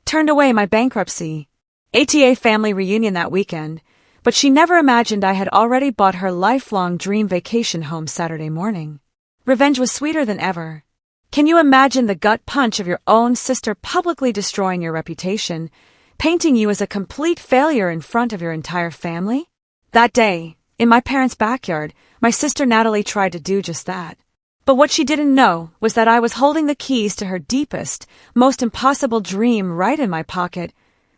turned away my bankruptcy. ATA family reunion that weekend, but she never imagined I had already bought her lifelong dream vacation home Saturday morning. Revenge was sweeter than ever. Can you imagine the gut punch of your own sister publicly destroying your reputation, painting you as a complete failure in front of your entire family? That day, in my parents' backyard, my sister Natalie tried to do just that. But what she didn't know was that I was holding the keys to her deepest, most impossible dream right in my pocket,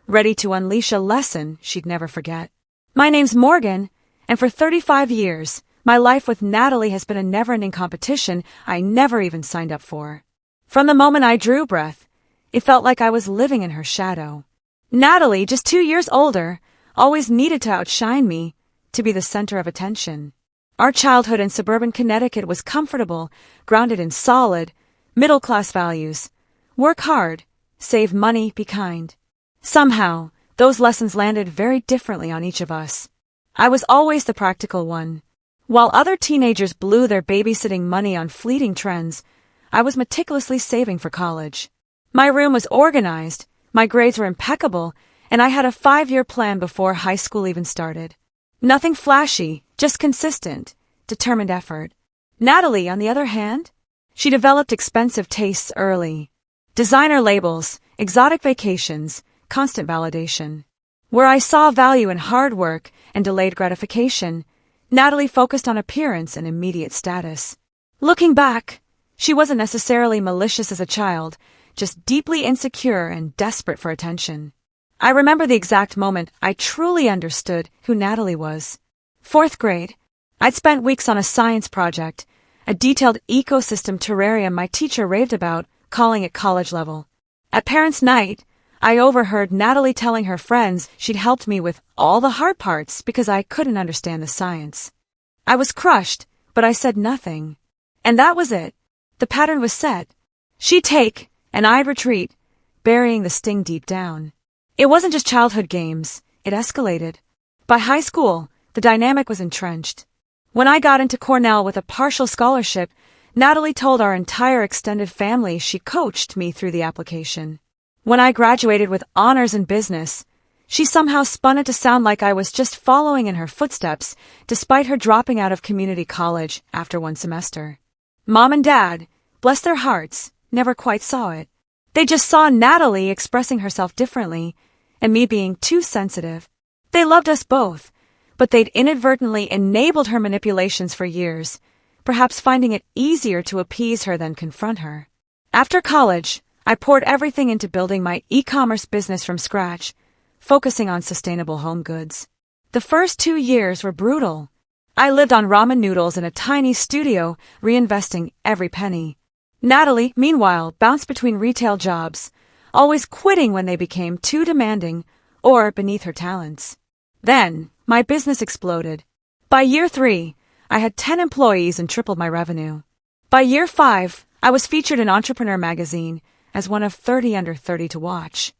ready to unleash a lesson she'd never forget. My name's Morgan, and for 35 years, my life with Natalie has been a never-ending competition I never even signed up for. From the moment I drew breath, it felt like I was living in her shadow. Natalie, just 2 years older, always needed to outshine me, to be the center of attention. Our childhood in suburban Connecticut was comfortable, grounded in solid, middle-class values. Work hard, save money, be kind. Somehow, those lessons landed very differently on each of us. I was always the practical one. While other teenagers blew their babysitting money on fleeting trends, I was meticulously saving for college. My room was organized, my grades were impeccable, and I had a 5-year plan before high school even started. Nothing flashy, just consistent, determined effort. Natalie, on the other hand, she developed expensive tastes early. Designer labels, exotic vacations, constant validation. Where I saw value in hard work and delayed gratification, Natalie focused on appearance and immediate status. Looking back, she wasn't necessarily malicious as a child, just deeply insecure and desperate for attention. I remember the exact moment I truly understood who Natalie was. 4th grade, I'd spent weeks on a science project, a detailed ecosystem terrarium my teacher raved about, calling it college level. At parents' night, I overheard Natalie telling her friends she'd helped me with all the hard parts because I couldn't understand the science. I was crushed, but I said nothing. And that was it. The pattern was set. She'd take, and I'd retreat, burying the sting deep down. It wasn't just childhood games, it escalated. By high school, the dynamic was entrenched. When I got into Cornell with a partial scholarship, Natalie told our entire extended family she coached me through the application. When I graduated with honors in business, she somehow spun it to sound like I was just following in her footsteps, despite her dropping out of community college after 1 semester. Mom and Dad, bless their hearts, never quite saw it. They just saw Natalie expressing herself differently, and me being too sensitive. They loved us both, but they'd inadvertently enabled her manipulations for years, perhaps finding it easier to appease her than confront her. After college, I poured everything into building my e-commerce business from scratch, focusing on sustainable home goods. The first 2 years were brutal. I lived on ramen noodles in a tiny studio, reinvesting every penny. Natalie, meanwhile, bounced between retail jobs, always quitting when they became too demanding or beneath her talents. Then, my business exploded. By year 3, I had 10 employees and tripled my revenue. By year 5, I was featured in Entrepreneur magazine as one of 30 under 30 to watch.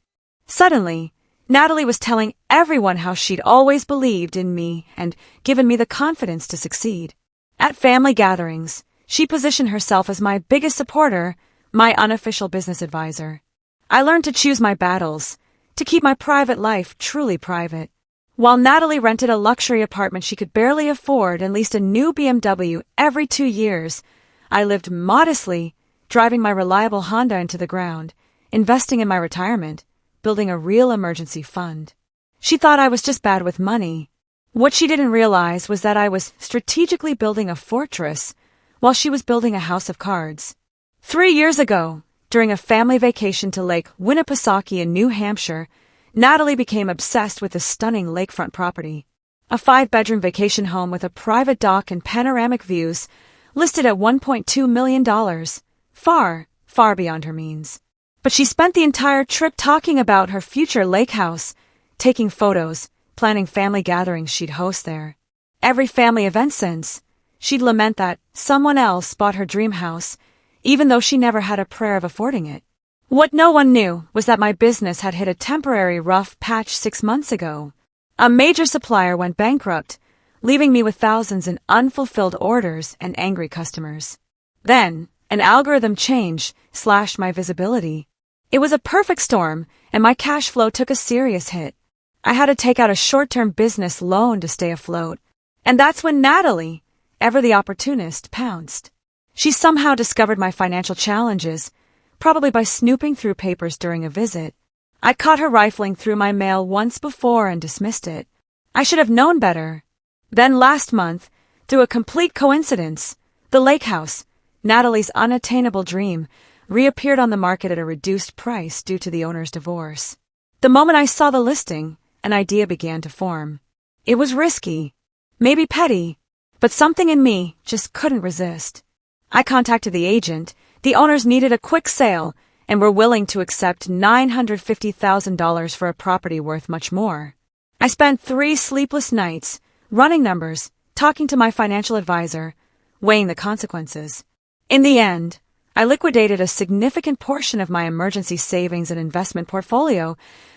Suddenly, Natalie was telling everyone how she'd always believed in me and given me the confidence to succeed. At family gatherings, she positioned herself as my biggest supporter, my unofficial business advisor. I learned to choose my battles, to keep my private life truly private. While Natalie rented a luxury apartment she could barely afford and leased a new BMW every 2 years, I lived modestly, driving my reliable Honda into the ground, investing in my retirement, building a real emergency fund. She thought I was just bad with money. What she didn't realize was that I was strategically building a fortress while she was building a house of cards. 3 years ago, during a family vacation to Lake Winnipesaukee in New Hampshire, Natalie became obsessed with the stunning lakefront property. A 5-bedroom vacation home with a private dock and panoramic views, listed at $1.2 million. Far, far beyond her means. But she spent the entire trip talking about her future lake house, taking photos, planning family gatherings she'd host there. Every family event since, she'd lament that someone else bought her dream house, even though she never had a prayer of affording it. What no one knew was that my business had hit a temporary rough patch 6 months ago. A major supplier went bankrupt, leaving me with thousands in unfulfilled orders and angry customers. Then, an algorithm change slashed my visibility. It was a perfect storm, and my cash flow took a serious hit. I had to take out a short-term business loan to stay afloat. And that's when Natalie, ever the opportunist, pounced. She somehow discovered my financial challenges, probably by snooping through papers during a visit. I'd caught her rifling through my mail once before and dismissed it. I should have known better. Then last month, through a complete coincidence, the lake house, Natalie's unattainable dream, reappeared on the market at a reduced price due to the owner's divorce. The moment I saw the listing, an idea began to form. It was risky, maybe petty, but something in me just couldn't resist. I contacted the agent. The owners needed a quick sale and were willing to accept $950,000 for a property worth much more. I spent 3 sleepless nights, running numbers, talking to my financial advisor, weighing the consequences. In the end, I liquidated a significant portion of my emergency savings and investment portfolio,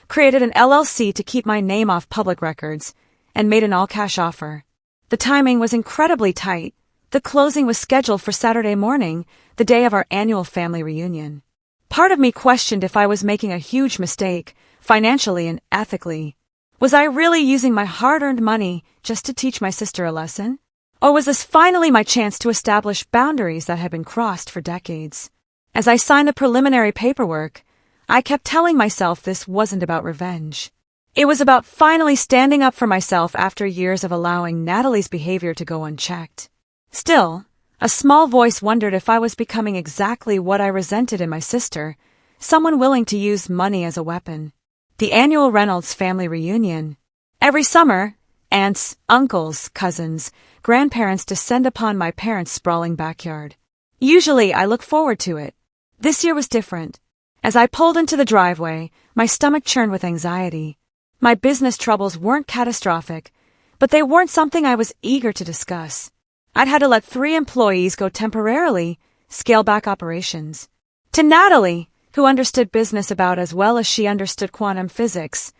created an LLC to keep my name off public records, and made an all-cash offer. The timing was incredibly tight. The closing was scheduled for Saturday morning, the day of our annual family reunion. Part of me questioned if I was making a huge mistake, financially and ethically. Was I really using my hard-earned money just to teach my sister a lesson? Or was this finally my chance to establish boundaries that had been crossed for decades? As I signed the preliminary paperwork, I kept telling myself this wasn't about revenge. It was about finally standing up for myself after years of allowing Natalie's behavior to go unchecked. Still, a small voice wondered if I was becoming exactly what I resented in my sister, someone willing to use money as a weapon. The annual Reynolds family reunion. Every summer, aunts, uncles, cousins, grandparents descend upon my parents' sprawling backyard. Usually I look forward to it. This year was different. As I pulled into the driveway, my stomach churned with anxiety. My business troubles weren't catastrophic, but they weren't something I was eager to discuss. I'd had to let 3 employees go temporarily, scale back operations. To Natalie, who understood business about as well as she understood quantum physics,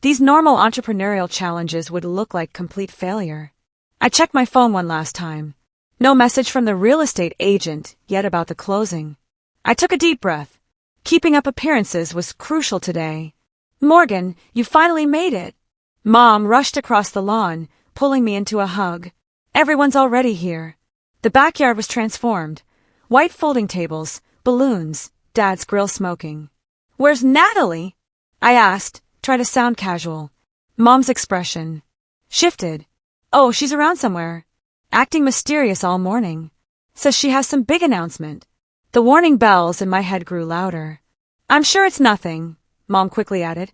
these normal entrepreneurial challenges would look like complete failure. I checked my phone one last time. No message from the real estate agent yet about the closing. I took a deep breath. Keeping up appearances was crucial today. "Morgan, you finally made it." Mom rushed across the lawn, pulling me into a hug. "Everyone's already here." The backyard was transformed. White folding tables, balloons, Dad's grill smoking. "Where's Natalie?" I asked, trying to sound casual. Mom's expression shifted. "Oh, she's around somewhere. Acting mysterious all morning. Says she has some big announcement." The warning bells in my head grew louder. "I'm sure it's nothing," Mom quickly added.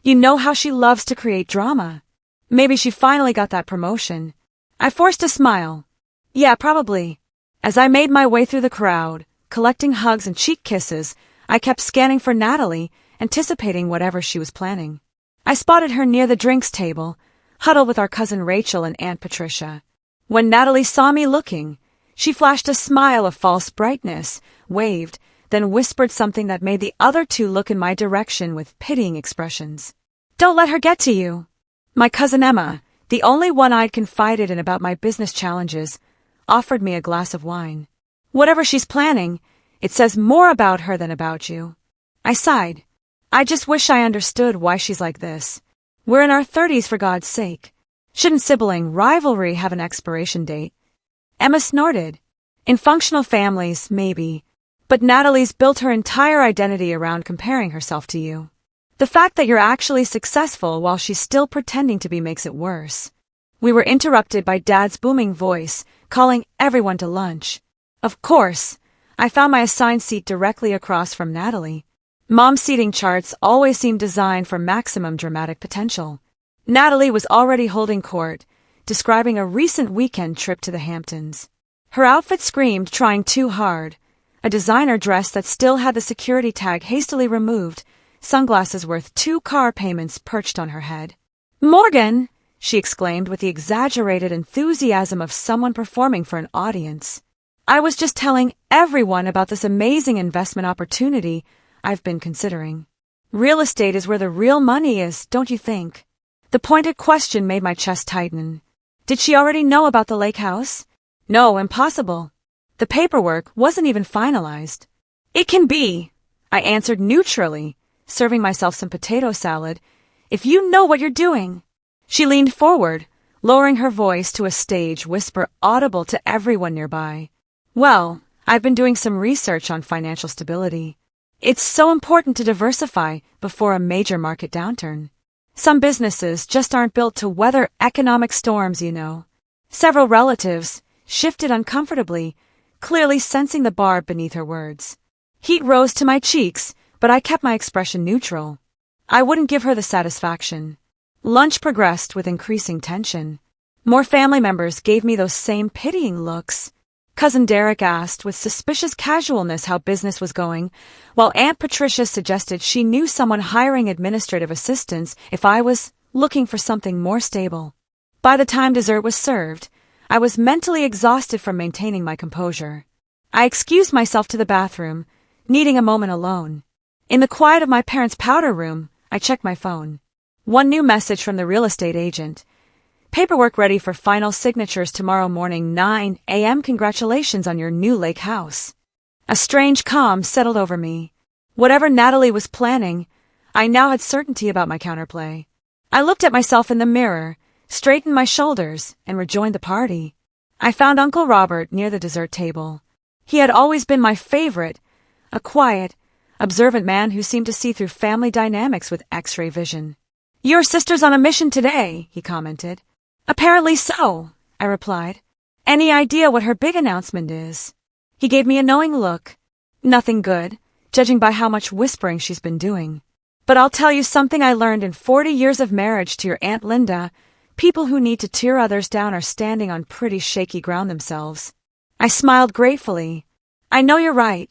"You know how she loves to create drama. Maybe she finally got that promotion." I forced a smile. "Yeah, probably." As I made my way through the crowd, collecting hugs and cheek kisses, I kept scanning for Natalie, anticipating whatever she was planning. I spotted her near the drinks table, huddled with our cousin Rachel and Aunt Patricia. When Natalie saw me looking, she flashed a smile of false brightness, waved, then whispered something that made the other 2 look in my direction with pitying expressions. "Don't let her get to you." My cousin Emma, the only one I'd confided in about my business challenges, offered me a glass of wine. "Whatever she's planning, it says more about her than about you." I sighed. I just wish I understood why she's like this. We're in our 30s, for God's sake. Shouldn't sibling rivalry have an expiration date? Emma snorted. "In functional families, maybe. But Natalie's built her entire identity around comparing herself to you. The fact that you're actually successful while she's still pretending to be makes it worse." We were interrupted by Dad's booming voice, calling everyone to lunch. Of course, I found my assigned seat directly across from Natalie. Mom's seating charts always seemed designed for maximum dramatic potential. Natalie was already holding court, describing a recent weekend trip to the Hamptons. Her outfit screamed trying too hard. A designer dress that still had the security tag hastily removed, sunglasses worth 2 car payments perched on her head. "Morgan!" she exclaimed with the exaggerated enthusiasm of someone performing for an audience. "I was just telling everyone about this amazing investment opportunity I've been considering. Real estate is where the real money is, don't you think?" The pointed question made my chest tighten. Did she already know about the lake house? No, impossible. The paperwork wasn't even finalized. "It can be," I answered neutrally, serving myself some potato salad. If you know what you're doing. She leaned forward, lowering her voice to a stage whisper audible to everyone nearby. Well, I've been doing some research on financial stability. It's so important to diversify before a major market downturn. Some businesses just aren't built to weather economic storms, you know. Several relatives shifted uncomfortably, clearly sensing the barb beneath her words. Heat rose to my cheeks, but I kept my expression neutral. I wouldn't give her the satisfaction. Lunch progressed with increasing tension. More family members gave me those same pitying looks. Cousin Derek asked with suspicious casualness how business was going, while Aunt Patricia suggested she knew someone hiring administrative assistants if I was looking for something more stable. By the time dessert was served, I was mentally exhausted from maintaining my composure. I excused myself to the bathroom, needing a moment alone. In the quiet of my parents' powder room, I checked my phone. One new message from the real estate agent. Paperwork ready for final signatures tomorrow morning 9 a.m. Congratulations on your new lake house. A strange calm settled over me. Whatever Natalie was planning, I now had certainty about my counterplay. I looked at myself in the mirror, straightened my shoulders, and rejoined the party. I found Uncle Robert near the dessert table. He had always been my favorite, a quiet, observant man who seemed to see through family dynamics with X-ray vision. Your sister's on a mission today, he commented. Apparently so, I replied. Any idea what her big announcement is? He gave me a knowing look. Nothing good, judging by how much whispering she's been doing. But I'll tell you something I learned in 40 years of marriage to your Aunt Linda. People who need to tear others down are standing on pretty shaky ground themselves. I smiled gratefully. I know you're right.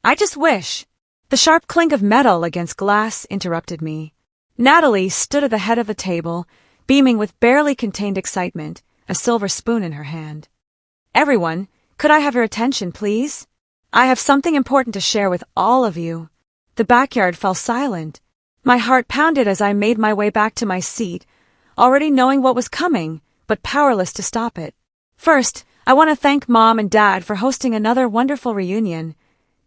I just wish. The sharp clink of metal against glass interrupted me. Natalie stood at the head of the table, beaming with barely contained excitement, a silver spoon in her hand. Everyone, could I have your attention, please? I have something important to share with all of you. The backyard fell silent. My heart pounded as I made my way back to my seat, already knowing what was coming, but powerless to stop it. First, I want to thank Mom and Dad for hosting another wonderful reunion,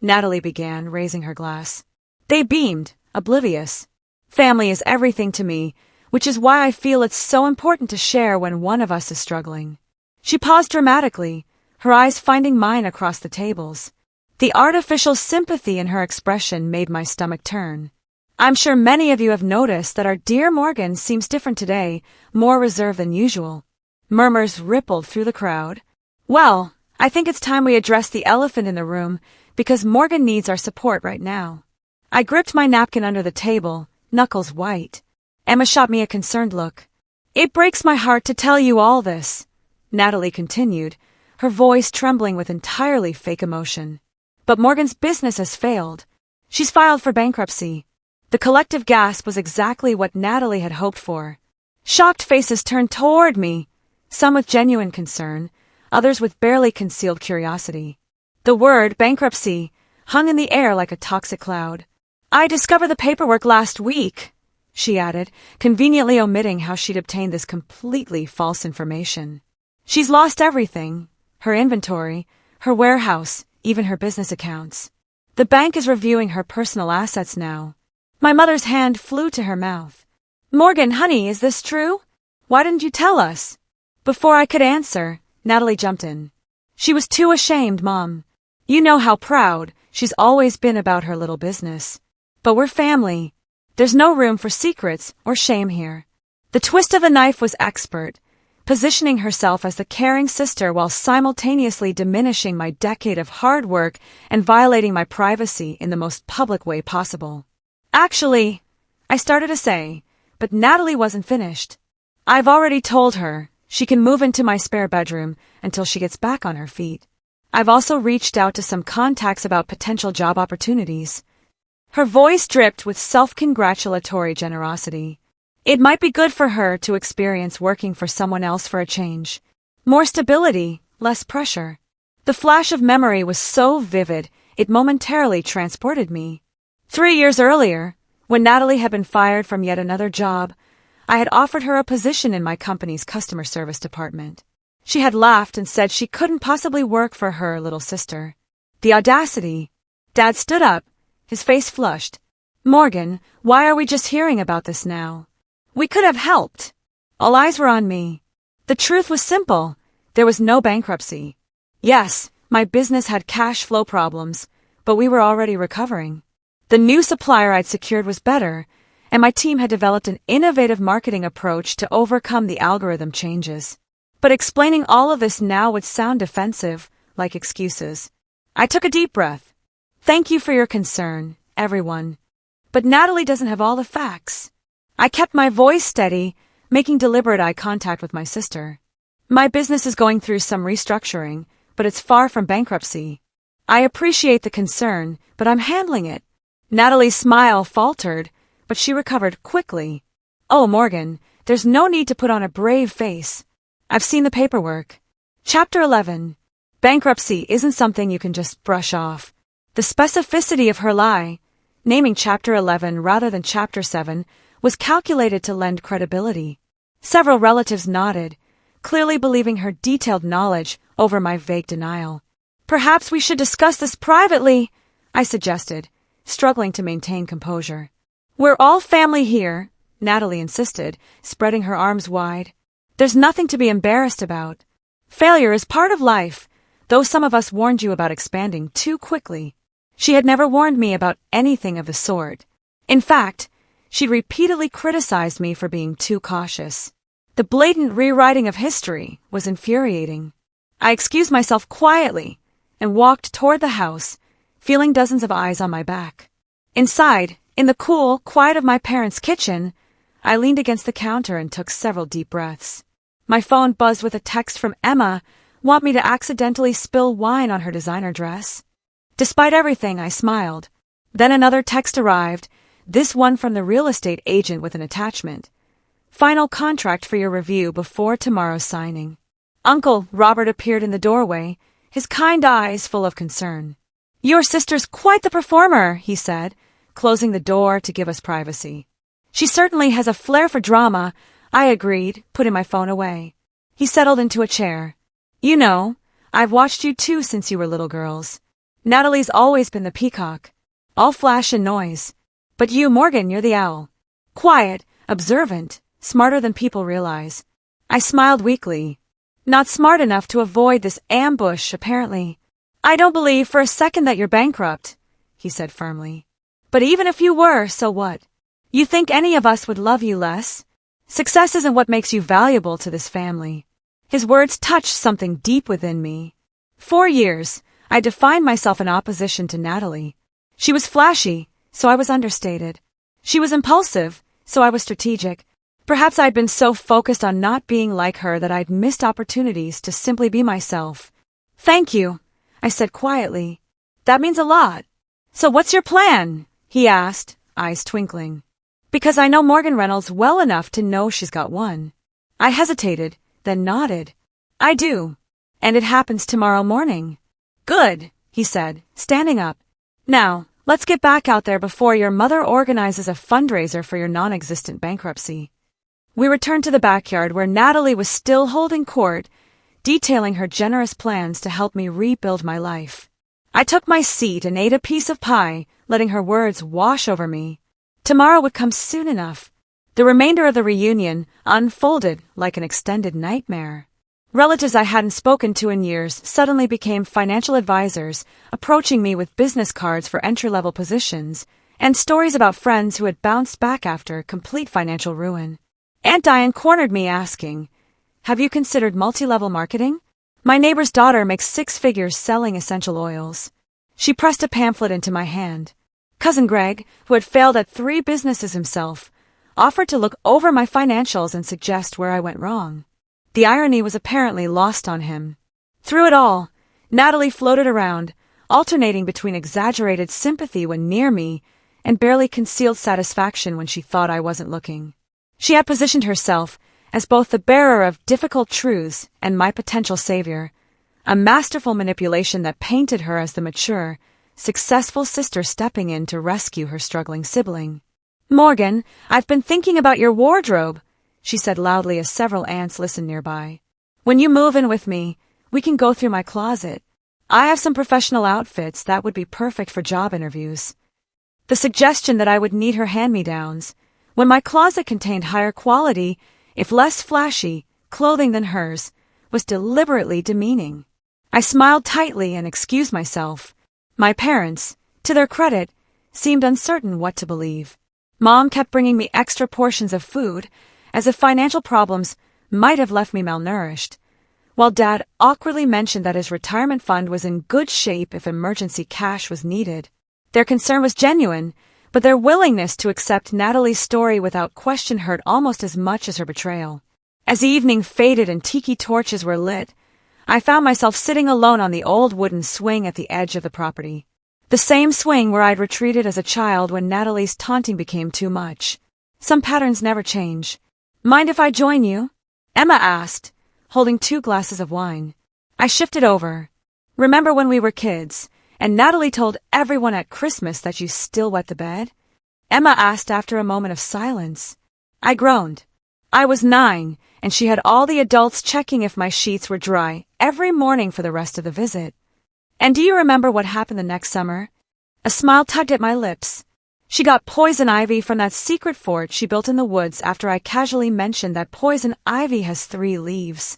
Natalie began, raising her glass. They beamed, oblivious. Family is everything to me, which is why I feel it's so important to share when one of us is struggling. She paused dramatically, her eyes finding mine across the tables. The artificial sympathy in her expression made my stomach turn. I'm sure many of you have noticed that our dear Morgan seems different today, more reserved than usual. Murmurs rippled through the crowd. Well, I think it's time we address the elephant in the room, because Morgan needs our support right now. I gripped my napkin under the table, knuckles white. Emma shot me a concerned look. It breaks my heart to tell you all this, Natalie continued, her voice trembling with entirely fake emotion. But Morgan's business has failed. She's filed for bankruptcy. The collective gasp was exactly what Natalie had hoped for. Shocked faces turned toward me, some with genuine concern, others with barely concealed curiosity. The word bankruptcy hung in the air like a toxic cloud. I discovered the paperwork last week, she added, conveniently omitting how she'd obtained this completely false information. She's lost everything, her inventory, her warehouse, even her business accounts. The bank is reviewing her personal assets now. My mother's hand flew to her mouth. Morgan, honey, is this true? Why didn't you tell us? Before I could answer, Natalie jumped in. She was too ashamed, Mom. You know how proud she's always been about her little business. But we're family. There's no room for secrets or shame here. The twist of the knife was expert, positioning herself as the caring sister while simultaneously diminishing my decade of hard work and violating my privacy in the most public way possible. Actually, I started to say, but Natalie wasn't finished. I've already told her she can move into my spare bedroom until she gets back on her feet. I've also reached out to some contacts about potential job opportunities. Her voice dripped with self-congratulatory generosity. It might be good for her to experience working for someone else for a change. More stability, less pressure. The flash of memory was so vivid, it momentarily transported me. 3 years earlier, when Natalie had been fired from yet another job, I had offered her a position in my company's customer service department. She had laughed and said she couldn't possibly work for her little sister. The audacity! Dad stood up, His face flushed. Morgan, why are we just hearing about this now? We could have helped. All eyes were on me. The truth was simple. There was no bankruptcy. Yes, my business had cash flow problems, but we were already recovering. The new supplier I'd secured was better, and my team had developed an innovative marketing approach to overcome the algorithm changes. But explaining all of this now would sound defensive, like excuses. I took a deep breath. Thank you for your concern, everyone. But Natalie doesn't have all the facts. I kept my voice steady, making deliberate eye contact with my sister. My business is going through some restructuring, but it's far from bankruptcy. I appreciate the concern, but I'm handling it. Natalie's smile faltered, but she recovered quickly. Oh, Morgan, there's no need to put on a brave face. I've seen the paperwork. Chapter 11. Bankruptcy isn't something you can just brush off. The specificity of her lie, naming Chapter 11 rather than Chapter 7, was calculated to lend credibility. Several relatives nodded, clearly believing her detailed knowledge over my vague denial. Perhaps we should discuss this privately, I suggested, struggling to maintain composure. We're all family here, Natalie insisted, spreading her arms wide. There's nothing to be embarrassed about. Failure is part of life, though some of us warned you about expanding too quickly. She had never warned me about anything of the sort. In fact, she'd repeatedly criticized me for being too cautious. The blatant rewriting of history was infuriating. I excused myself quietly and walked toward the house, feeling dozens of eyes on my back. Inside, in the cool quiet of my parents' kitchen, I leaned against the counter and took several deep breaths. My phone buzzed with a text from Emma, want me to accidentally spill wine on her designer dress. Despite everything, I smiled. Then another text arrived, this one from the real estate agent with an attachment. Final contract for your review before tomorrow's signing. Uncle Robert appeared in the doorway, his kind eyes full of concern. Your sister's quite the performer, he said, closing the door to give us privacy. She certainly has a flair for drama, I agreed, putting my phone away. He settled into a chair. You know, I've watched you too since you were little girls. Natalie's always been the peacock, all flash and noise. But you, Morgan, you're the owl. Quiet, observant, smarter than people realize. I smiled weakly. Not smart enough to avoid this ambush, apparently. I don't believe for a second that you're bankrupt, he said firmly. But even if you were, so what? You think any of us would love you less? Success isn't what makes you valuable to this family. His words touched something deep within me. For years, I defined myself in opposition to Natalie. She was flashy, so I was understated. She was impulsive, so I was strategic. Perhaps I'd been so focused on not being like her that I'd missed opportunities to simply be myself. Thank you, I said quietly. That means a lot. So what's your plan? He asked, eyes twinkling. Because I know Morgan Reynolds well enough to know she's got one. I hesitated, then nodded. I do. And it happens tomorrow morning. Good, he said, standing up. Now, let's get back out there before your mother organizes a fundraiser for your non-existent bankruptcy. We returned to the backyard where Natalie was still holding court, detailing her generous plans to help me rebuild my life. I took my seat and ate a piece of pie, letting her words wash over me. Tomorrow would come soon enough. The remainder of the reunion unfolded like an extended nightmare. Relatives I hadn't spoken to in years suddenly became financial advisors, approaching me with business cards for entry-level positions, and stories about friends who had bounced back after complete financial ruin. Aunt Diane cornered me asking, "Have you considered multi-level marketing? My neighbor's daughter makes 6 figures selling essential oils." She pressed a pamphlet into my hand. Cousin Greg, who had failed at 3 businesses himself, offered to look over my financials and suggest where I went wrong. The irony was apparently lost on him. Through it all, Natalie floated around, alternating between exaggerated sympathy when near me and barely concealed satisfaction when she thought I wasn't looking. She had positioned herself as both the bearer of difficult truths and my potential savior, a masterful manipulation that painted her as the mature, successful sister stepping in to rescue her struggling sibling. "Morgan, I've been thinking about your wardrobe," she said loudly as several aunts listened nearby. "When you move in with me, we can go through my closet. I have some professional outfits that would be perfect for job interviews." The suggestion that I would need her hand-me-downs, when my closet contained higher quality, if less flashy, clothing than hers, was deliberately demeaning. I smiled tightly and excused myself. My parents, to their credit, seemed uncertain what to believe. Mom kept bringing me extra portions of food, as if financial problems might have left me malnourished, while Dad awkwardly mentioned that his retirement fund was in good shape if emergency cash was needed. Their concern was genuine, but their willingness to accept Natalie's story without question hurt almost as much as her betrayal. As the evening faded and tiki torches were lit, I found myself sitting alone on the old wooden swing at the edge of the property. The same swing where I'd retreated as a child when Natalie's taunting became too much. Some patterns never change. Mind if I join you? Emma asked, holding 2 glasses of wine. I shifted over. Remember when we were kids, and Natalie told everyone at Christmas that you still wet the bed? Emma asked after a moment of silence. I groaned. I was 9, and she had all the adults checking if my sheets were dry every morning for the rest of the visit. And do you remember what happened the next summer? A smile tugged at my lips. She got poison ivy from that secret fort she built in the woods after I casually mentioned that poison ivy has 3 leaves.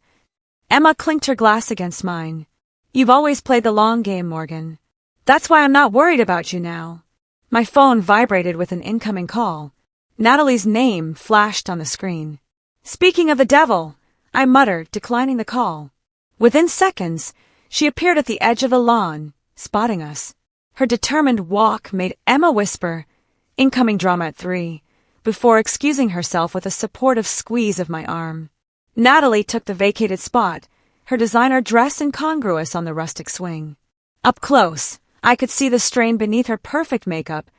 Emma clinked her glass against mine. You've always played the long game, Morgan. That's why I'm not worried about you now. My phone vibrated with an incoming call. Natalie's name flashed on the screen. Speaking of the devil, I muttered, declining the call. Within seconds, she appeared at the edge of the lawn, spotting us. Her determined walk made Emma whisper, "Incoming drama at 3, before excusing herself with a supportive squeeze of my arm. Natalie took the vacated spot, her designer dress incongruous on the rustic swing. Up close, I could see the strain beneath her perfect makeup,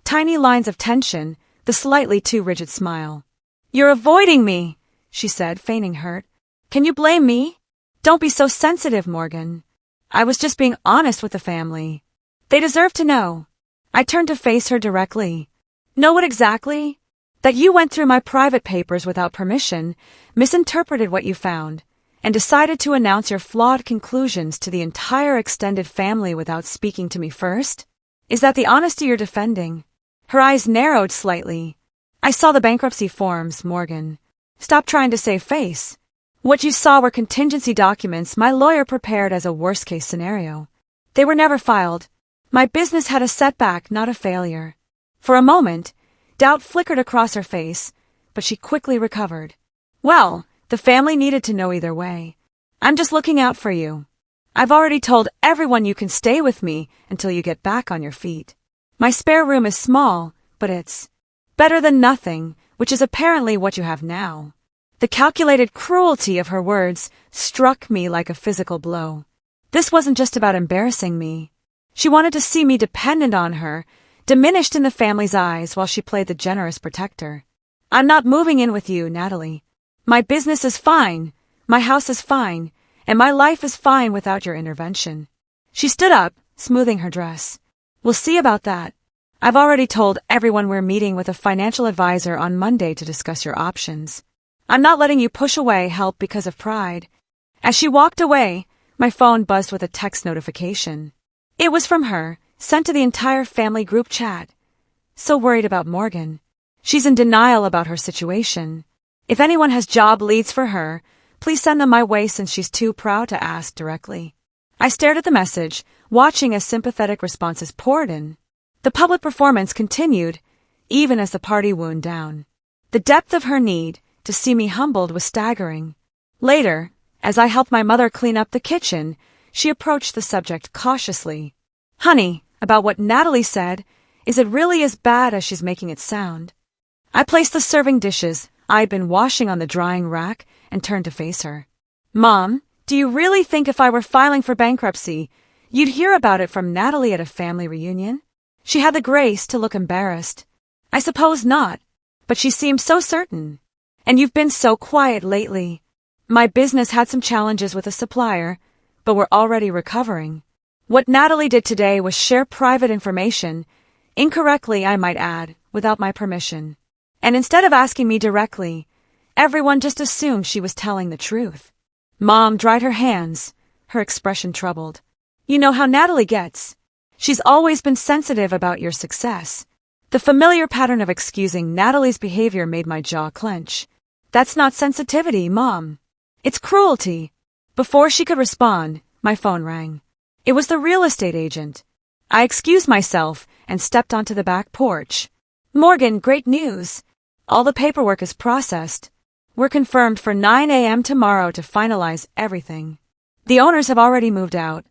tiny lines of tension, the slightly too rigid smile. "You're avoiding me," she said, feigning hurt. "Can you blame me? Don't be so sensitive, Morgan. I was just being honest with the family. They deserve to know." I turned to face her directly. "Know what exactly? That you went through my private papers without permission, misinterpreted what you found, and decided to announce your flawed conclusions to the entire extended family without speaking to me first? Is that the honesty you're defending?" Her eyes narrowed slightly. "I saw the bankruptcy forms, Morgan. Stop trying to save face. What you saw were contingency documents my lawyer prepared as a worst-case scenario. They were never filed. My business had a setback, not a failure." For a moment, doubt flickered across her face, but she quickly recovered. "Well, the family needed to know either way. I'm just looking out for you. I've already told everyone you can stay with me until you get back on your feet. My spare room is small, but it's better than nothing, which is apparently what you have now." The calculated cruelty of her words struck me like a physical blow. This wasn't just about embarrassing me. She wanted to see me dependent on her, diminished in the family's eyes while she played the generous protector. "I'm not moving in with you, Natalie. My business is fine, my house is fine, and my life is fine without your intervention." She stood up, smoothing her dress. "We'll see about that. I've already told everyone we're meeting with a financial advisor on Monday to discuss your options. I'm not letting you push away help because of pride." As she walked away, my phone buzzed with a text notification. It was from her, sent to the entire family group chat. "So worried about Morgan. She's in denial about her situation. If anyone has job leads for her, please send them my way since she's too proud to ask directly." I stared at the message, watching as sympathetic responses poured in. The public performance continued, even as the party wound down. The depth of her need to see me humbled was staggering. Later, as I helped my mother clean up the kitchen, she approached the subject cautiously. "Honey, about what Natalie said, is it really as bad as she's making it sound?" I placed the serving dishes I'd been washing on the drying rack and turned to face her. "Mom, do you really think if I were filing for bankruptcy, you'd hear about it from Natalie at a family reunion?" She had the grace to look embarrassed. "I suppose not, but she seemed so certain. And you've been so quiet lately. My business had some challenges with a supplier, but we're already recovering. What Natalie did today was share private information, incorrectly I might add, without my permission. And instead of asking me directly, everyone just assumed she was telling the truth." Mom dried her hands, her expression troubled. "You know how Natalie gets. She's always been sensitive about your success. The familiar pattern of excusing Natalie's behavior made my jaw clench. That's not sensitivity, Mom. It's cruelty. Before she could respond, my phone rang. It was the real estate agent. I excused myself and stepped onto the back porch. Morgan, great news. All the paperwork is processed. We're confirmed for 9 a.m. tomorrow to finalize everything. The owners have already moved out,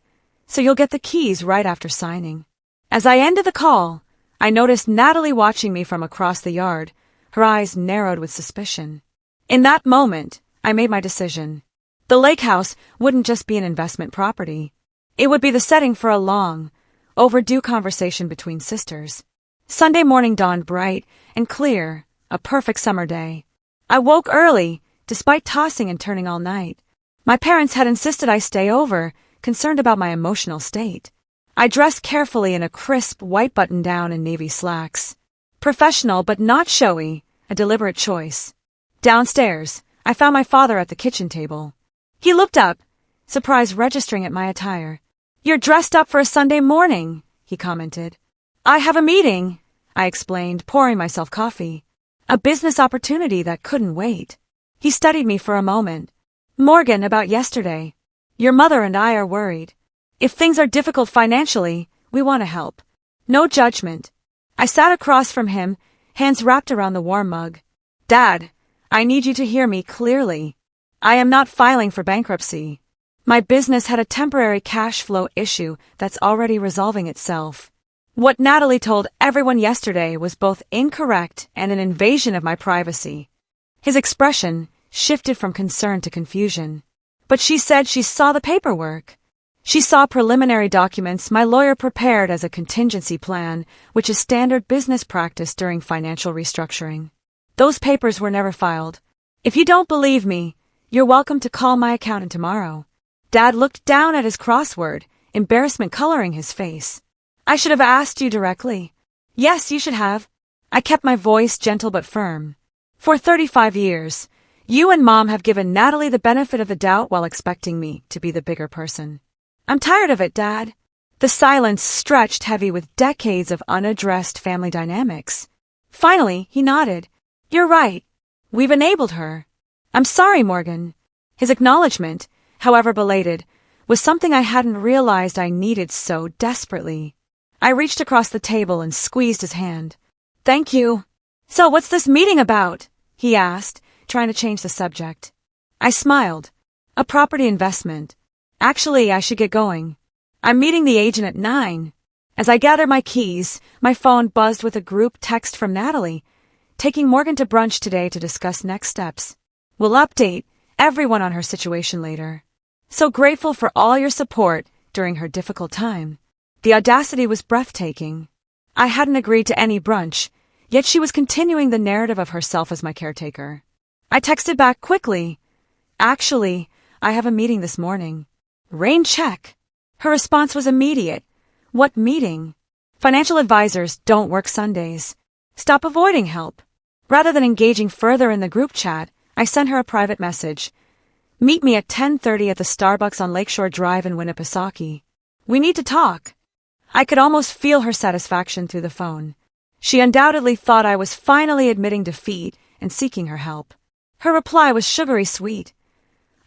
so you'll get the keys right after signing. As I ended the call, I noticed Natalie watching me from across the yard, her eyes narrowed with suspicion. In that moment, I made my decision. The lake house wouldn't just be an investment property. It would be the setting for a long, overdue conversation between sisters. Sunday morning dawned bright and clear, a perfect summer day. I woke early, despite tossing and turning all night. My parents had insisted I stay over, concerned about my emotional state. I dressed carefully in a crisp white button-down and navy slacks. Professional but not showy, a deliberate choice. Downstairs, I found my father at the kitchen table. He looked up, surprise registering at my attire. "You're dressed up for a Sunday morning," he commented. "I have a meeting," I explained, pouring myself coffee. A business opportunity that couldn't wait. He studied me for a moment. "Morgan, about yesterday. Your mother and I are worried. If things are difficult financially, we want to help. No judgment." I sat across from him, hands wrapped around the warm mug. "Dad, I need you to hear me clearly. I am not filing for bankruptcy. My business had a temporary cash flow issue that's already resolving itself. What Natalie told everyone yesterday was both incorrect and an invasion of my privacy." His expression shifted from concern to confusion. "But she said she saw the paperwork. She saw preliminary documents my lawyer prepared as a contingency plan, which is standard business practice during financial restructuring. Those papers were never filed. If you don't believe me, you're welcome to call my accountant tomorrow." Dad looked down at his crossword, embarrassment coloring his face. "I should have asked you directly." "Yes, you should have." I kept my voice gentle but firm. "For 35 years, you and Mom have given Natalie the benefit of the doubt while expecting me to be the bigger person. I'm tired of it, Dad." The silence stretched heavy with decades of unaddressed family dynamics. Finally, he nodded. "You're right. We've enabled her." "I'm sorry, Morgan." His acknowledgement, however belated, was something I hadn't realized I needed so desperately. I reached across the table and squeezed his hand. "Thank you." "So what's this meeting about?" he asked, trying to change the subject. I smiled. "A property investment. Actually, I should get going. I'm meeting the agent at 9. As I gathered my keys, my phone buzzed with a group text from Natalie, taking Morgan to brunch today to discuss next steps. "We'll update everyone on her situation later. So grateful for all your support during her difficult time." The audacity was breathtaking. I hadn't agreed to any brunch, yet she was continuing the narrative of herself as my caretaker. I texted back quickly. "Actually, I have a meeting this morning." "Rain check." Her response was immediate. "What meeting?" "Financial advisors don't work Sundays. Stop avoiding help." Rather than engaging further in the group chat, I sent her a private message. "Meet me at 10:30 at the Starbucks on Lakeshore Drive in Winnipesaukee. We need to talk." I could almost feel her satisfaction through the phone. She undoubtedly thought I was finally admitting defeat and seeking her help. Her reply was sugary sweet.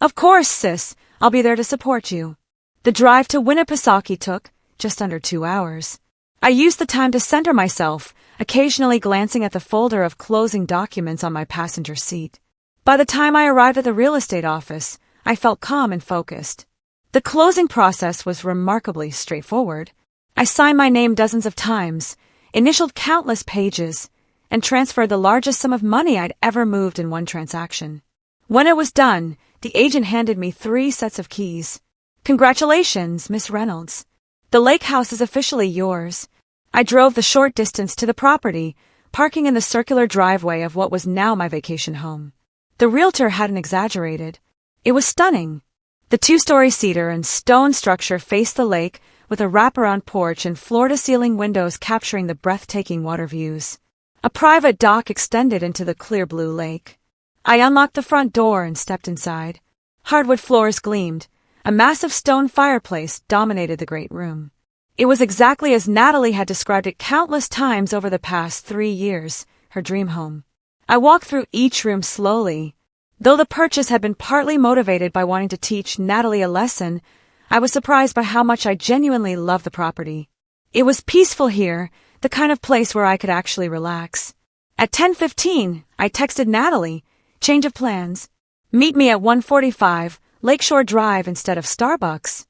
"Of course, sis, I'll be there to support you." The drive to Winnipesaukee took just under 2 hours. I used the time to center myself, occasionally glancing at the folder of closing documents on my passenger seat. By the time I arrived at the real estate office, I felt calm and focused. The closing process was remarkably straightforward. I signed my name dozens of times, initialed countless pages, and transferred the largest sum of money I'd ever moved in one transaction. When it was done, the agent handed me 3 sets of keys. "Congratulations, Miss Reynolds. The lake house is officially yours." I drove the short distance to the property, parking in the circular driveway of what was now my vacation home. The realtor hadn't exaggerated. It was stunning. The 2-story cedar and stone structure faced the lake, with a wraparound porch and floor-to-ceiling windows capturing the breathtaking water views. A private dock extended into the clear blue lake. I unlocked the front door and stepped inside. Hardwood floors gleamed. A massive stone fireplace dominated the great room. It was exactly as Natalie had described it countless times over the past 3 years, her dream home. I walked through each room slowly. Though the purchase had been partly motivated by wanting to teach Natalie a lesson, I was surprised by how much I genuinely loved the property. It was peaceful here, the kind of place where I could actually relax. At 10:15, I texted Natalie, change of plans. Meet me at 1:45, Lakeshore Drive instead of Starbucks.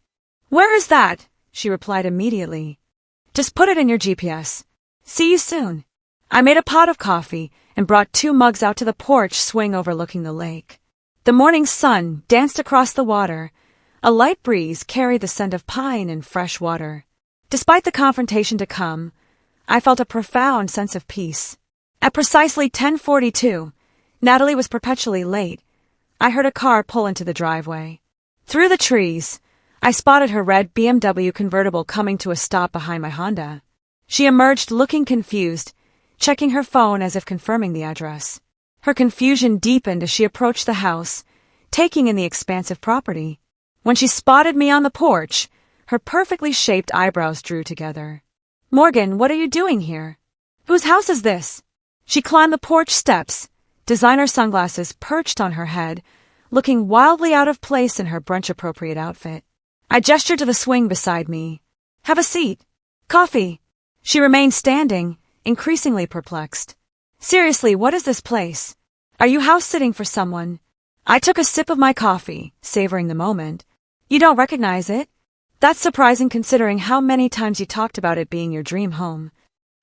Where is that? She replied immediately. Just put it in your GPS. See you soon. I made a pot of coffee and brought 2 mugs out to the porch swing overlooking the lake. The morning sun danced across the water. A light breeze carried the scent of pine and fresh water. Despite the confrontation to come, I felt a profound sense of peace. At precisely 10:42, Natalie was perpetually late. I heard a car pull into the driveway. Through the trees, I spotted her red BMW convertible coming to a stop behind my Honda. She emerged looking confused, checking her phone as if confirming the address. Her confusion deepened as she approached the house, taking in the expansive property. When she spotted me on the porch, her perfectly shaped eyebrows drew together. Morgan, what are you doing here? Whose house is this? She climbed the porch steps, designer sunglasses perched on her head, looking wildly out of place in her brunch-appropriate outfit. I gestured to the swing beside me. Have a seat. Coffee. She remained standing, increasingly perplexed. Seriously, what is this place? Are you house-sitting for someone? I took a sip of my coffee, savoring the moment. You don't recognize it? That's surprising considering how many times you talked about it being your dream home.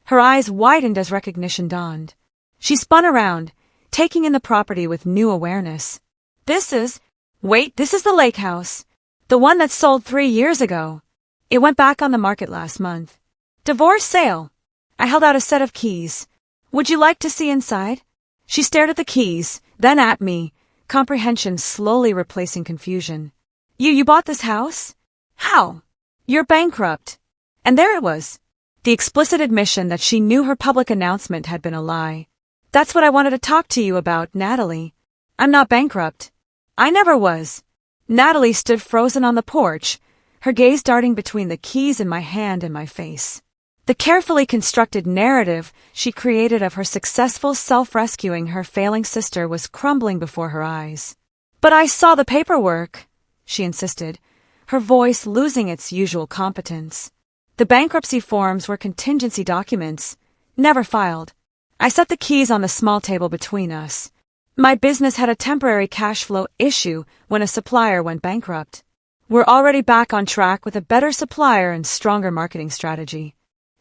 Her eyes widened as recognition dawned. She spun around, taking in the property with new awareness. This is the lake house. The one that sold 3 years ago. It went back on the market last month. Divorce sale. I held out a set of keys. Would you like to see inside? She stared at the keys, then at me, comprehension slowly replacing confusion. You bought this house? How? You're bankrupt. And there it was. The explicit admission that she knew her public announcement had been a lie. That's what I wanted to talk to you about, Natalie. I'm not bankrupt. I never was. Natalie stood frozen on the porch, her gaze darting between the keys in my hand and my face. The carefully constructed narrative she created of her successful self-rescuing her failing sister was crumbling before her eyes. But I saw the paperwork, she insisted, her voice losing its usual competence. The bankruptcy forms were contingency documents, never filed. I set the keys on the small table between us. My business had a temporary cash flow issue when a supplier went bankrupt. We're already back on track with a better supplier and stronger marketing strategy.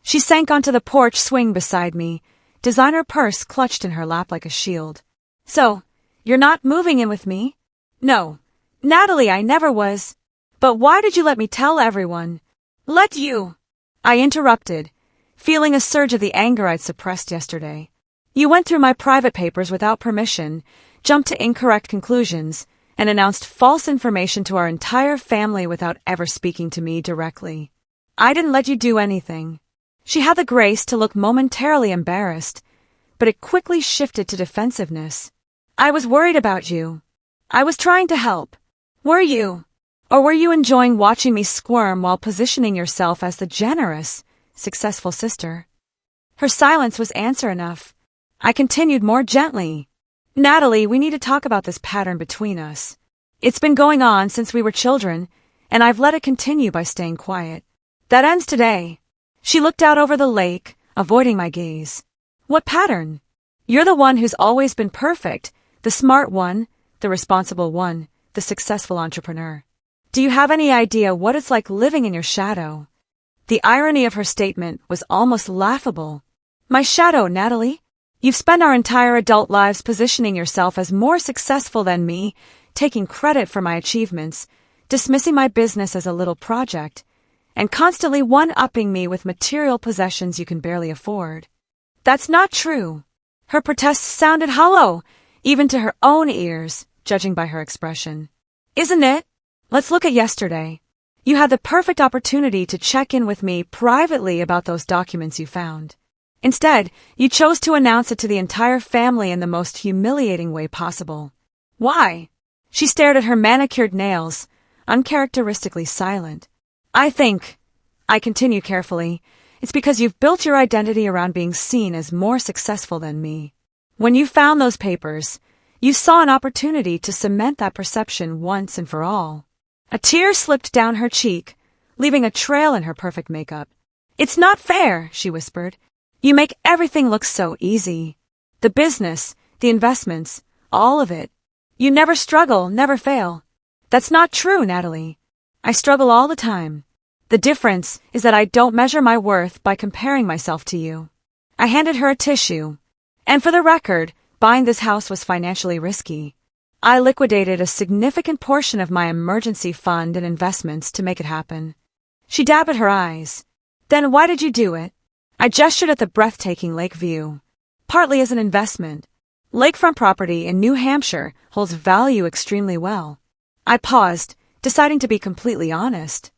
She sank onto the porch swing beside me, designer purse clutched in her lap like a shield. So, you're not moving in with me? No. Natalie, I never was. But why did you let me tell everyone? Let you? I interrupted, feeling a surge of the anger I'd suppressed yesterday. You went through my private papers without permission, jumped to incorrect conclusions, and announced false information to our entire family without ever speaking to me directly. I didn't let you do anything. She had the grace to look momentarily embarrassed, but it quickly shifted to defensiveness. I was worried about you. I was trying to help. Were you? Or were you enjoying watching me squirm while positioning yourself as the generous, successful sister? Her silence was answer enough. I continued more gently. Natalie, we need to talk about this pattern between us. It's been going on since we were children, and I've let it continue by staying quiet. That ends today. She looked out over the lake, avoiding my gaze. What pattern? You're the one who's always been perfect, the smart one, the responsible one, the successful entrepreneur. Do you have any idea what it's like living in your shadow? The irony of her statement was almost laughable. My shadow, Natalie? You've spent our entire adult lives positioning yourself as more successful than me, taking credit for my achievements, dismissing my business as a little project, and constantly one-upping me with material possessions you can barely afford. That's not true. Her protest sounded hollow, even to her own ears, judging by her expression. Isn't it? Let's look at yesterday. You had the perfect opportunity to check in with me privately about those documents you found. Instead, you chose to announce it to the entire family in the most humiliating way possible. Why? She stared at her manicured nails, uncharacteristically silent. I think I continue carefully. It's because you've built your identity around being seen as more successful than me. When you found those papers, you saw an opportunity to cement that perception once and for all. A tear slipped down her cheek, leaving a trail in her perfect makeup. It's not fair, she whispered. You make everything look so easy. The business, the investments, all of it. You never struggle, never fail. That's not true, Natalie. I struggle all the time. The difference is that I don't measure my worth by comparing myself to you. I handed her a tissue. And for the record, buying this house was financially risky. I liquidated a significant portion of my emergency fund and investments to make it happen. She dabbed at her eyes. Then why did you do it? I gestured at the breathtaking lake view. Partly as an investment. Lakefront property in New Hampshire holds value extremely well. I paused, deciding to be completely honest.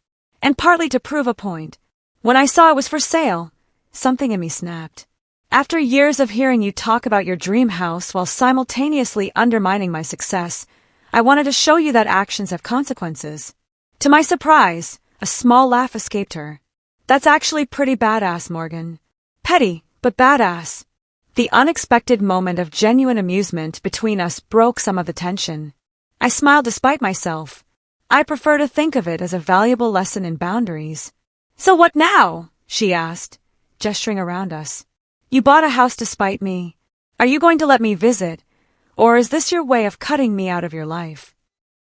And partly to prove a point. When I saw it was for sale, something in me snapped. After years of hearing you talk about your dream house while simultaneously undermining my success, I wanted to show you that actions have consequences. To my surprise, a small laugh escaped her. That's actually pretty badass, Morgan. Petty, but badass. The unexpected moment of genuine amusement between us broke some of the tension. I smiled despite myself. I prefer to think of it as a valuable lesson in boundaries. So what now? She asked, gesturing around us. You bought a house despite me. Are you going to let me visit? Or is this your way of cutting me out of your life?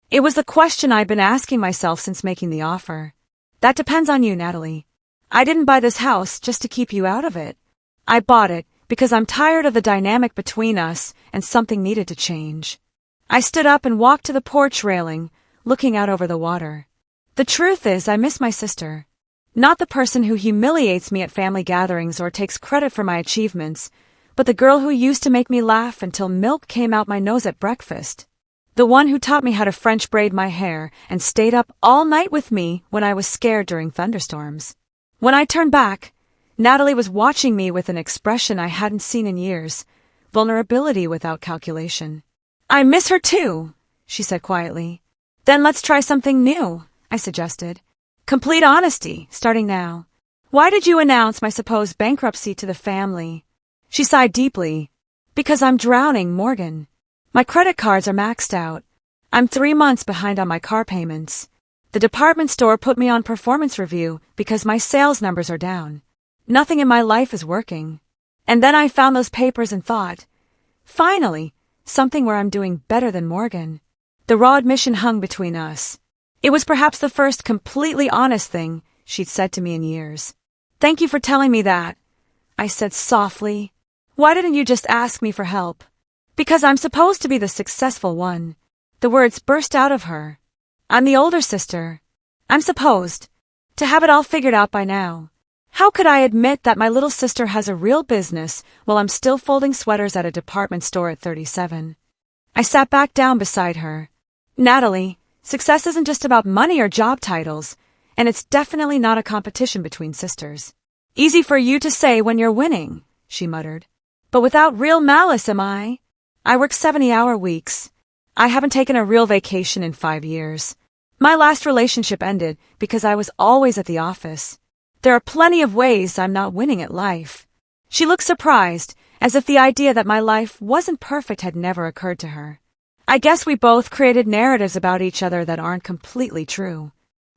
It was the question I'd been asking myself since making the offer. That depends on you, Natalie. I didn't buy this house just to keep you out of it. I bought it because I'm tired of the dynamic between us and something needed to change. I stood up and walked to the porch railing, looking out over the water. The truth is, I miss my sister. Not the person who humiliates me at family gatherings or takes credit for my achievements, but the girl who used to make me laugh until milk came out my nose at breakfast. The one who taught me how to French braid my hair and stayed up all night with me when I was scared during thunderstorms. When I turned back, Natalie was watching me with an expression I hadn't seen in years, vulnerability without calculation. I miss her too, she said quietly. Then let's try something new, I suggested. Complete honesty, starting now. Why did you announce my supposed bankruptcy to the family? She sighed deeply. Because I'm drowning, Morgan. My credit cards are maxed out. I'm 3 months behind on my car payments. The department store put me on performance review because my sales numbers are down. Nothing in my life is working. And then I found those papers and thought, finally, something where I'm doing better than Morgan. The raw admission hung between us. It was perhaps the first completely honest thing she'd said to me in years. Thank you for telling me that, I said softly. Why didn't you just ask me for help? Because I'm supposed to be the successful one. The words burst out of her. I'm the older sister. I'm supposed to have it all figured out by now. How could I admit that my little sister has a real business while I'm still folding sweaters at a department store at 37? I sat back down beside her. Natalie, success isn't just about money or job titles, and it's definitely not a competition between sisters. Easy for you to say when you're winning, she muttered. But without real malice, am I? I work 70-hour weeks. I haven't taken a real vacation in 5 years. My last relationship ended because I was always at the office. There are plenty of ways I'm not winning at life. She looked surprised, as if the idea that my life wasn't perfect had never occurred to her. I guess we both created narratives about each other that aren't completely true.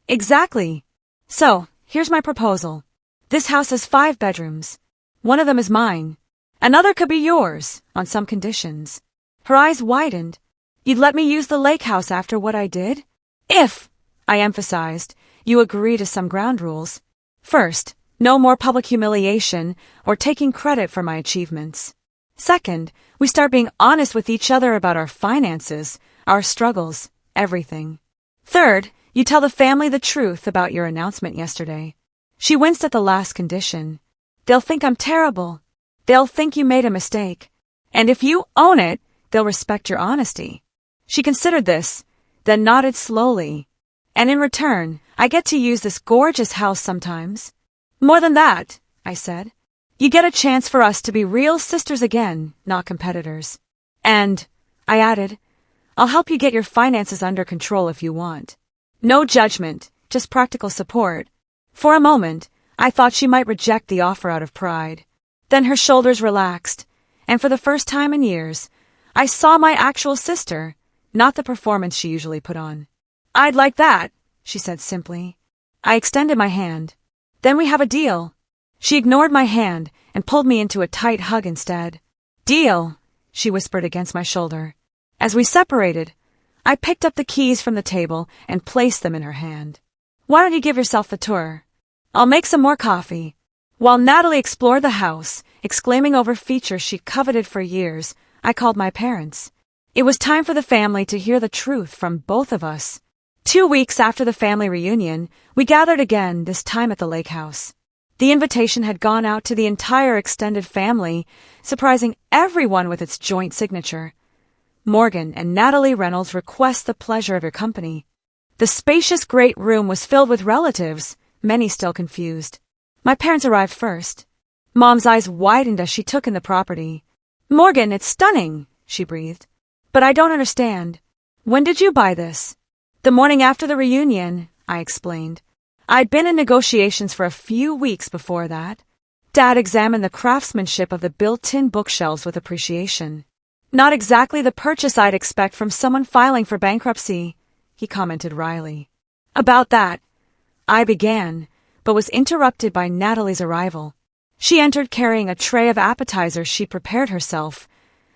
Exactly. So, here's my proposal. This house has 5 bedrooms. One of them is mine. Another could be yours, on some conditions. Her eyes widened. You'd let me use the lake house after what I did? If, I emphasized, you agree to some ground rules. First, no more public humiliation or taking credit for my achievements. Second, we start being honest with each other about our finances, our struggles, everything. Third, you tell the family the truth about your announcement yesterday. She winced at the last condition. They'll think I'm terrible. They'll think you made a mistake. And if you own it, they'll respect your honesty. She considered this, then nodded slowly. And in return, I get to use this gorgeous house sometimes. More than that, I said. You get a chance for us to be real sisters again, not competitors. And, I added, I'll help you get your finances under control if you want. No judgment, just practical support. For a moment, I thought she might reject the offer out of pride. Then her shoulders relaxed, and for the first time in years, I saw my actual sister, not the performance she usually put on. "I'd like that," she said simply. I extended my hand. "Then we have a deal." She ignored my hand and pulled me into a tight hug instead. "Deal," she whispered against my shoulder. As we separated, I picked up the keys from the table and placed them in her hand. "Why don't you give yourself the tour? I'll make some more coffee." While Natalie explored the house, exclaiming over features she'd coveted for years, I called my parents. It was time for the family to hear the truth from both of us. 2 weeks after the family reunion, we gathered again, this time at the lake house. The invitation had gone out to the entire extended family, surprising everyone with its joint signature. "Morgan and Natalie Reynolds request the pleasure of your company." The spacious great room was filled with relatives, many still confused. My parents arrived first. Mom's eyes widened as she took in the property. "Morgan, it's stunning," she breathed. "But I don't understand. When did you buy this?" "The morning after the reunion," I explained. I'd been in negotiations for a few weeks before that. Dad examined the craftsmanship of the built-in bookshelves with appreciation. "Not exactly the purchase I'd expect from someone filing for bankruptcy," he commented wryly. "About that," I began, but was interrupted by Natalie's arrival. She entered carrying a tray of appetizers she'd prepared herself,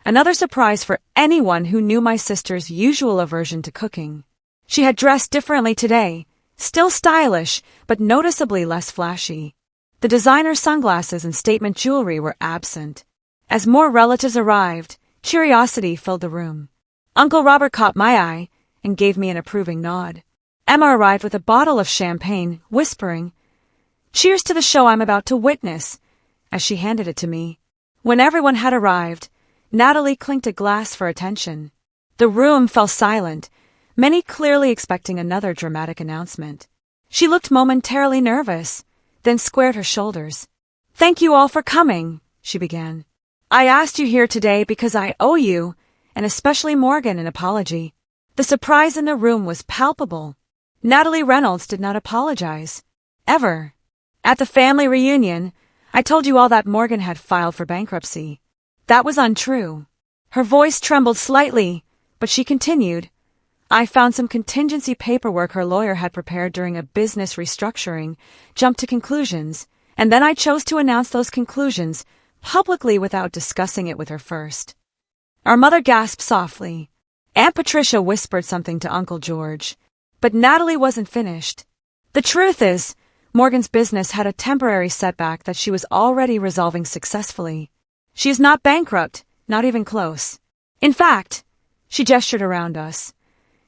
another surprise for anyone who knew my sister's usual aversion to cooking. She had dressed differently today, still stylish, but noticeably less flashy. The designer sunglasses and statement jewelry were absent. As more relatives arrived, curiosity filled the room. Uncle Robert caught my eye and gave me an approving nod. Emma arrived with a bottle of champagne, whispering, "Cheers to the show I'm about to witness," as she handed it to me. When everyone had arrived, Natalie clinked a glass for attention. The room fell silent, many clearly expecting another dramatic announcement. She looked momentarily nervous, then squared her shoulders. "Thank you all for coming," she began. "I asked you here today because I owe you, and especially Morgan, an apology." The surprise in the room was palpable. Natalie Reynolds did not apologize. Ever. At the family reunion, I told you all that Morgan had filed for bankruptcy. That was untrue. Her voice trembled slightly, but she continued. "I found some contingency paperwork her lawyer had prepared during a business restructuring, jumped to conclusions, and then I chose to announce those conclusions publicly without discussing it with her first." Our mother gasped softly. Aunt Patricia whispered something to Uncle George, but Natalie wasn't finished. "The truth is, Morgan's business had a temporary setback that she was already resolving successfully. She is not bankrupt, not even close. In fact," she gestured around us,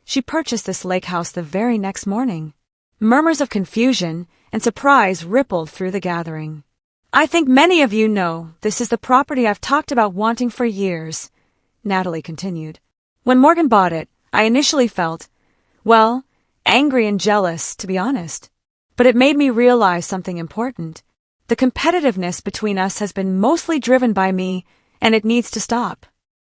"she purchased this lake house the very next morning." Murmurs of confusion and surprise rippled through the gathering. "I think many of you know this is the property I've talked about wanting for years," Natalie continued. "When Morgan bought it, I initially felt, well, angry and jealous, to be honest. But it made me realize something important. The competitiveness between us has been mostly driven by me, and it needs to stop."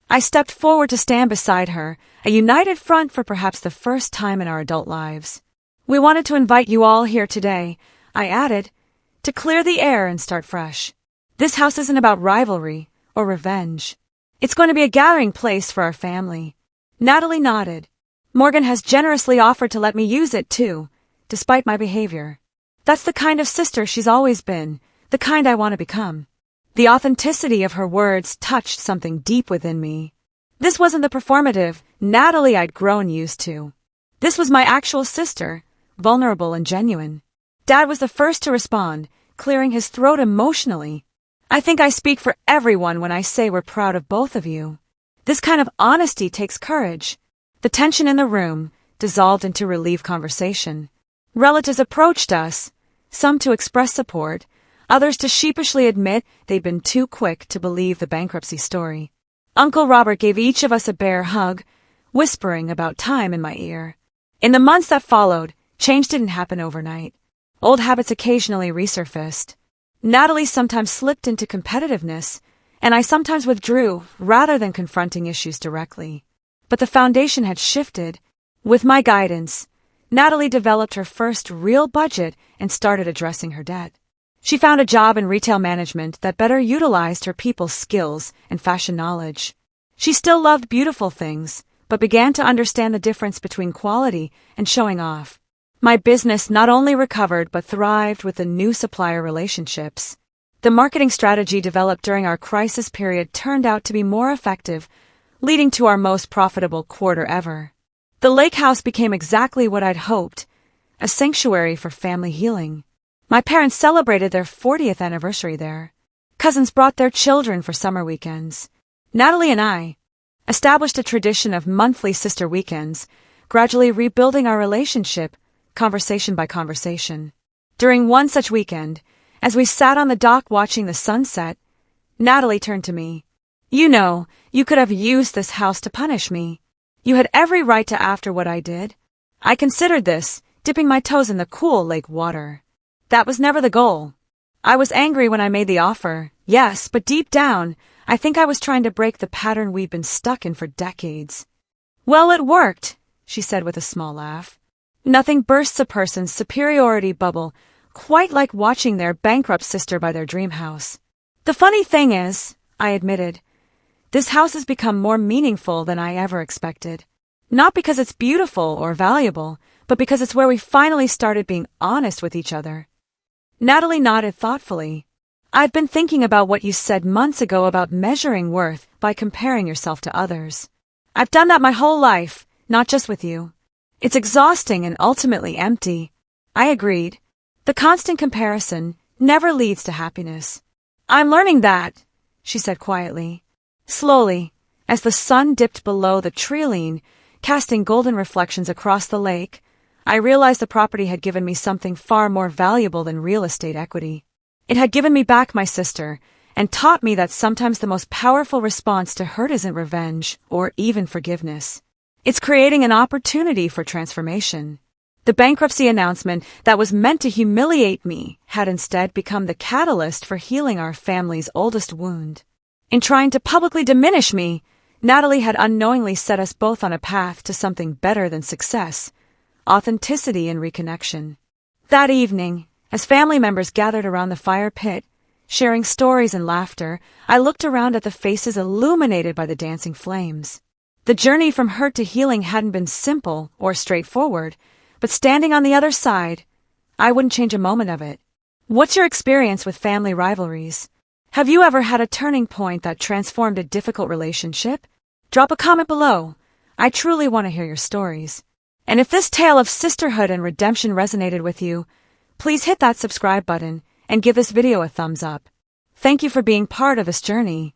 I stepped forward to stand beside her, a united front for perhaps the first time in our adult lives. "We wanted to invite you all here today," I added, "to clear the air and start fresh. This house isn't about rivalry or revenge. It's going to be a gathering place for our family." Natalie nodded. "Morgan has generously offered to let me use it, too, despite my behavior. That's the kind of sister she's always been, the kind I want to become." The authenticity of her words touched something deep within me. This wasn't the performative Natalie I'd grown used to. This was my actual sister, vulnerable and genuine. Dad was the first to respond, clearing his throat emotionally. "I think I speak for everyone when I say we're proud of both of you. This kind of honesty takes courage." The tension in the room dissolved into relieved conversation. Relatives approached us, some to express support, others to sheepishly admit they'd been too quick to believe the bankruptcy story. Uncle Robert gave each of us a bear hug, whispering about time in my ear. In the months that followed, change didn't happen overnight. Old habits occasionally resurfaced. Natalie sometimes slipped into competitiveness, and I sometimes withdrew rather than confronting issues directly. But the foundation had shifted. With my guidance, Natalie developed her first real budget and started addressing her debt. She found a job in retail management that better utilized her people's skills and fashion knowledge. She still loved beautiful things, but began to understand the difference between quality and showing off. My business not only recovered but thrived with the new supplier relationships. The marketing strategy developed during our crisis period turned out to be more effective, leading to our most profitable quarter ever. The lake house became exactly what I'd hoped, a sanctuary for family healing. My parents celebrated their 40th anniversary there. Cousins brought their children for summer weekends. Natalie and I established a tradition of monthly sister weekends, gradually rebuilding our relationship, conversation by conversation. During one such weekend, as we sat on the dock watching the sunset, Natalie turned to me. "You know, you could have used this house to punish me. You had every right to after what I did. I considered this, dipping my toes in the cool lake water. That was never the goal. I was angry when I made the offer, yes, but deep down, I think I was trying to break the pattern we'd been stuck in for decades." "Well, it worked," she said with a small laugh. "Nothing bursts a person's superiority bubble quite like watching their bankrupt sister buy their dream house." "The funny thing is," I admitted, "this house has become more meaningful than I ever expected. Not because it's beautiful or valuable, but because it's where we finally started being honest with each other." Natalie nodded thoughtfully. "I've been thinking about what you said months ago about measuring worth by comparing yourself to others. I've done that my whole life, not just with you. It's exhausting and ultimately empty." I agreed. The constant comparison never leads to happiness. "I'm learning that," she said quietly. Slowly, as the sun dipped below the treeline, casting golden reflections across the lake, I realized the property had given me something far more valuable than real estate equity. It had given me back my sister, and taught me that sometimes the most powerful response to hurt isn't revenge or even forgiveness. It's creating an opportunity for transformation. The bankruptcy announcement that was meant to humiliate me had instead become the catalyst for healing our family's oldest wound. In trying to publicly diminish me, Natalie had unknowingly set us both on a path to something better than success: authenticity and reconnection. That evening, as family members gathered around the fire pit, sharing stories and laughter, I looked around at the faces illuminated by the dancing flames. The journey from hurt to healing hadn't been simple or straightforward, but standing on the other side, I wouldn't change a moment of it. What's your experience with family rivalries? Have you ever had a turning point that transformed a difficult relationship? Drop a comment below. I truly want to hear your stories. And if this tale of sisterhood and redemption resonated with you, please hit that subscribe button and give this video a thumbs up. Thank you for being part of this journey.